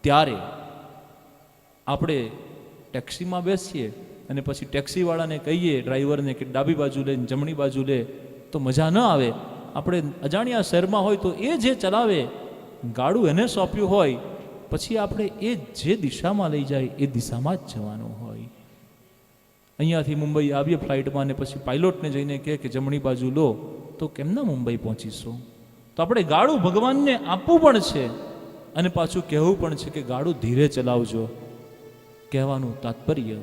ત્યારે આપણે ટેક્સીમાં બેસીએ અને પછી ટેક્સીવાળાને કહીએ, ડ્રાઈવરને, કે ડાબી બાજુ લે, જમણી બાજુ લે, તો મજા ન આવે. આપણે અજાણ્યા શહેરમાં હોય તો એ જે ચલાવે ગાડું એને સોંપ્યું હોય, પછી આપણે એ જે દિશામાં લઈ જાય એ દિશામાં જ જવાનું હોય. અહીંયાથી મુંબઈ આવીએ ફ્લાઇટમાં ને પછી પાયલોટને જઈને કહે કે જમણી બાજુ લો, તો કેમના મુંબઈ પહોંચીશું? તો આપણે ગાડું ભગવાનને આપવું પણ છે અને પાછું કહેવું પણ છે કે ગાડું ધીરે ચલાવજો. કહેવાનું તાત્પર્ય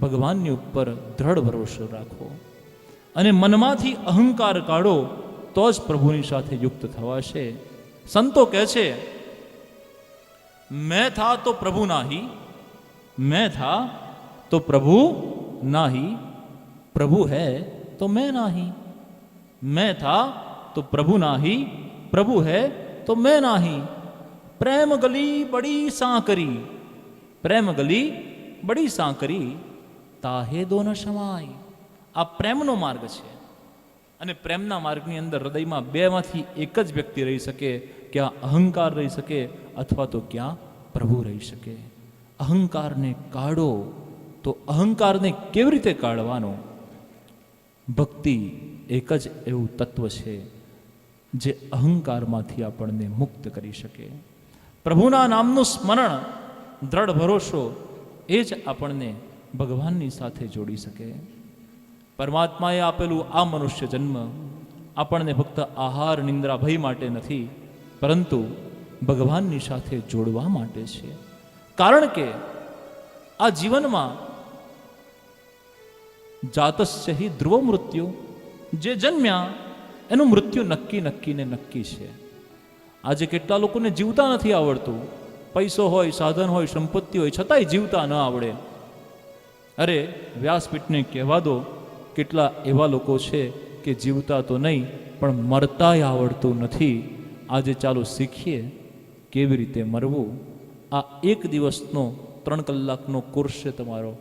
ભગવાનની ઉપર દ્રઢ ભરોસો રાખો અને મનમાંથી અહંકાર કાઢો, તો જ પ્રભુની સાથે યુક્ત થવાશે. સંતો કહે છે, मैं था तो प्रभु नाही, मैं था तो प्रभु नाही, प्रभु है तो मैं नाही, मैं था तो प्रभु नाही, प्रभु है तो मैं नाही, प्रेम गली बड़ी सांकरी, प्रेम गली बड़ी सांकरी, ताहे दो न समाय. આ પ્રેમનો માર્ગ છે અને પ્રેમના માર્ગની અંદર હૃદયમાં બેમાંથી એક જ વ્યક્તિ રહી શકે, ક્યાં અહંકાર રહી શકે અથવા તો ક્યાં પ્રભુ રહી શકે. અહંકારને કાઢો. તો અહંકારને કેવી રીતે કાઢવાનો? ભક્તિ એક જ એવું તત્વ છે જે અહંકારમાંથી આપણને મુક્ત કરી શકે. પ્રભુના નામનું સ્મરણ, દ્રઢ ભરોસો, એ જ આપણને ભગવાનની સાથે જોડી શકે. પરમાત્માએ આપેલું આ મનુષ્ય જન્મ આપણને ફક્ત આહાર, નિંદ્રા, ભય માટે નથી, પરંતુ ભગવાનની સાથે જોડવા માટે છે. કારણ કે આ જીવનમાં જાતસ્ય હિ ધ્રુવ મૃત્યુ, જે જન્મ્યા એનું મૃત્યુ નક્કી નક્કી ને નક્કી છે. આજે કેટલા લોકોને જીવતા નથી આવડતું. પૈસો હોય, સાધન હોય, સંપત્તિ હોય, છતાંય જીવતા ન આવડે. અરે વ્યાસપીઠને કહેવા દો, કેટલા એવા લોકો છે કે જીવતા તો નહીં પણ મરતાય આવડતું નથી. આજે ચાલો શીખીએ કેવી રીતે મરવું. આ એક દિવસનો 3 કલાકનો કોર્સ છે તમારો,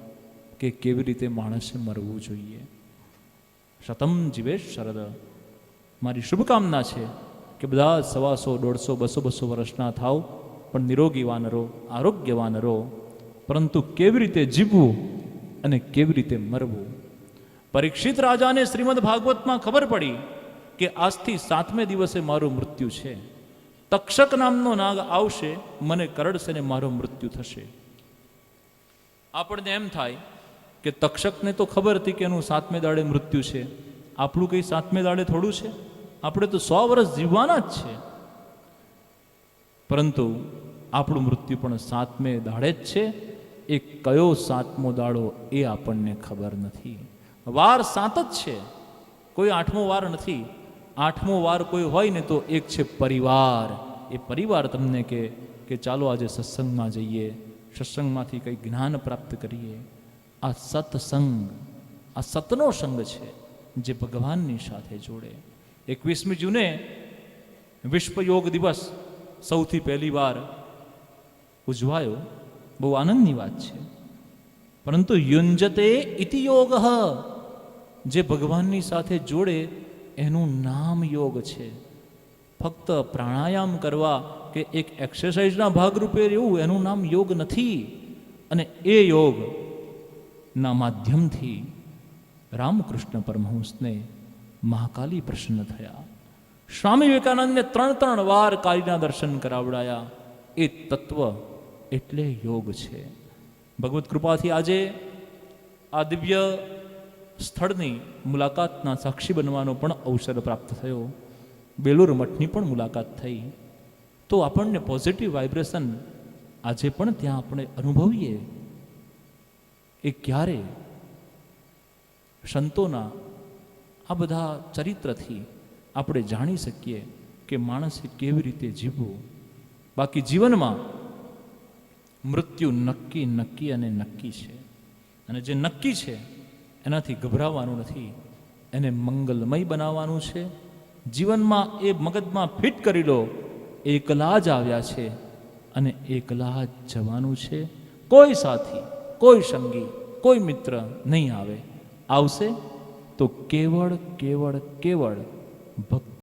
કે કેવી રીતે માણસે મરવું જોઈએ. શતમ જીવેશ શરદ. મારી શુભકામના છે કે બધા 100, 150, 200, 200 વર્ષના થાવ, પણ નિરોગીવાન રહો, આરોગ્યવાન રહો. પરંતુ કેવી રીતે જીવવું અને કેવી રીતે મરવું. પરીક્ષિત રાજાને શ્રીમદ ભાગવતમાં ખબર પડી કે આજથી 7મે દિવસે મારું મૃત્યુ છે. તક્ષક નામનો નાગ આવશે, મને કરડશે ને મારું મૃત્યુ થશે. આપણને એમ થાય કે તક્ષકને તો ખબર હતી કે એનું 7મે દાડે મૃત્યુ છે. આપણું કંઈ 7મે દાડે થોડું છે? આપણે તો 100 વર્ષ જીવવાના જ છે. પરંતુ આપણું મૃત્યુ પણ 7મે દાડે જ છે. એ કયો 7મો દાડો એ આપણને ખબર નથી. વાર 7 જ છે, કોઈ 8મો વાર નથી. 8મો વાર કોઈ હોય ને તો એક છે પરિવાર. એ પરિવાર તમને કે ચાલો આજે સત્સંગમાં જઈએ, સત્સંગમાંથી કંઈ જ્ઞાન પ્રાપ્ત કરીએ. આ સત્સંગ, આ સતનો સંગ છે જે ભગવાનની સાથે જોડે. 21મી જૂને વિશ્વ યોગ દિવસ સૌથી પહેલી વાર ઉજવાયો. બહુ આનંદની વાત છે. પરંતુ યુંજતે ઇતિ યોગ, જે ભગવાનની સાથે જોડે એનું નામ યોગ છે. ફક્ત પ્રાણાયામ કરવા કે એક એક્સરસાઇઝના ભાગરૂપે રહેવું, એનું નામ યોગ નથી. અને એ યોગના માધ્યમથી રામકૃષ્ણ પરમહંસને મહાકાલી પ્રસન્ન થયા. સ્વામી વિવેકાનંદને 3 વાર કાલીના દર્શન કરાવડાયા. એ તત્વ એટલે યોગ છે. ભગવત કૃપાથી આજે આ દિવ્ય સ્થળની મુલાકાતના સાક્ષી બનવાનો પણ અવસર પ્રાપ્ત થયો. બેલુર મઠની પણ મુલાકાત થઈ. તો આપણને પોઝિટિવ વાઇબ્રેશન આજે પણ ત્યાં આપણે અનુભવીએ. એ ક્યારે? સંતોના આ બધા ચરિત્રથી આપણે જાણી શકીએ કે માણસે કેવી રીતે જીવવું. બાકી જીવનમાં મૃત્યુ નક્કી નક્કી અને નક્કી છે. અને જે નક્કી છે એનાથી ગભરાવાનું નથી, એને મંગલમય બનાવવાનું છે. જીવનમાં એ મગજમાં ફિટ કરી લો, એકલા જ આવ્યા છે અને એકલા જ જવાનું છે. કોઈ સાથી, કોઈ સંગી, કોઈ મિત્ર નહીં આવે. આવશે તો કેવળ કેવળ કેવળ ભક્તિ.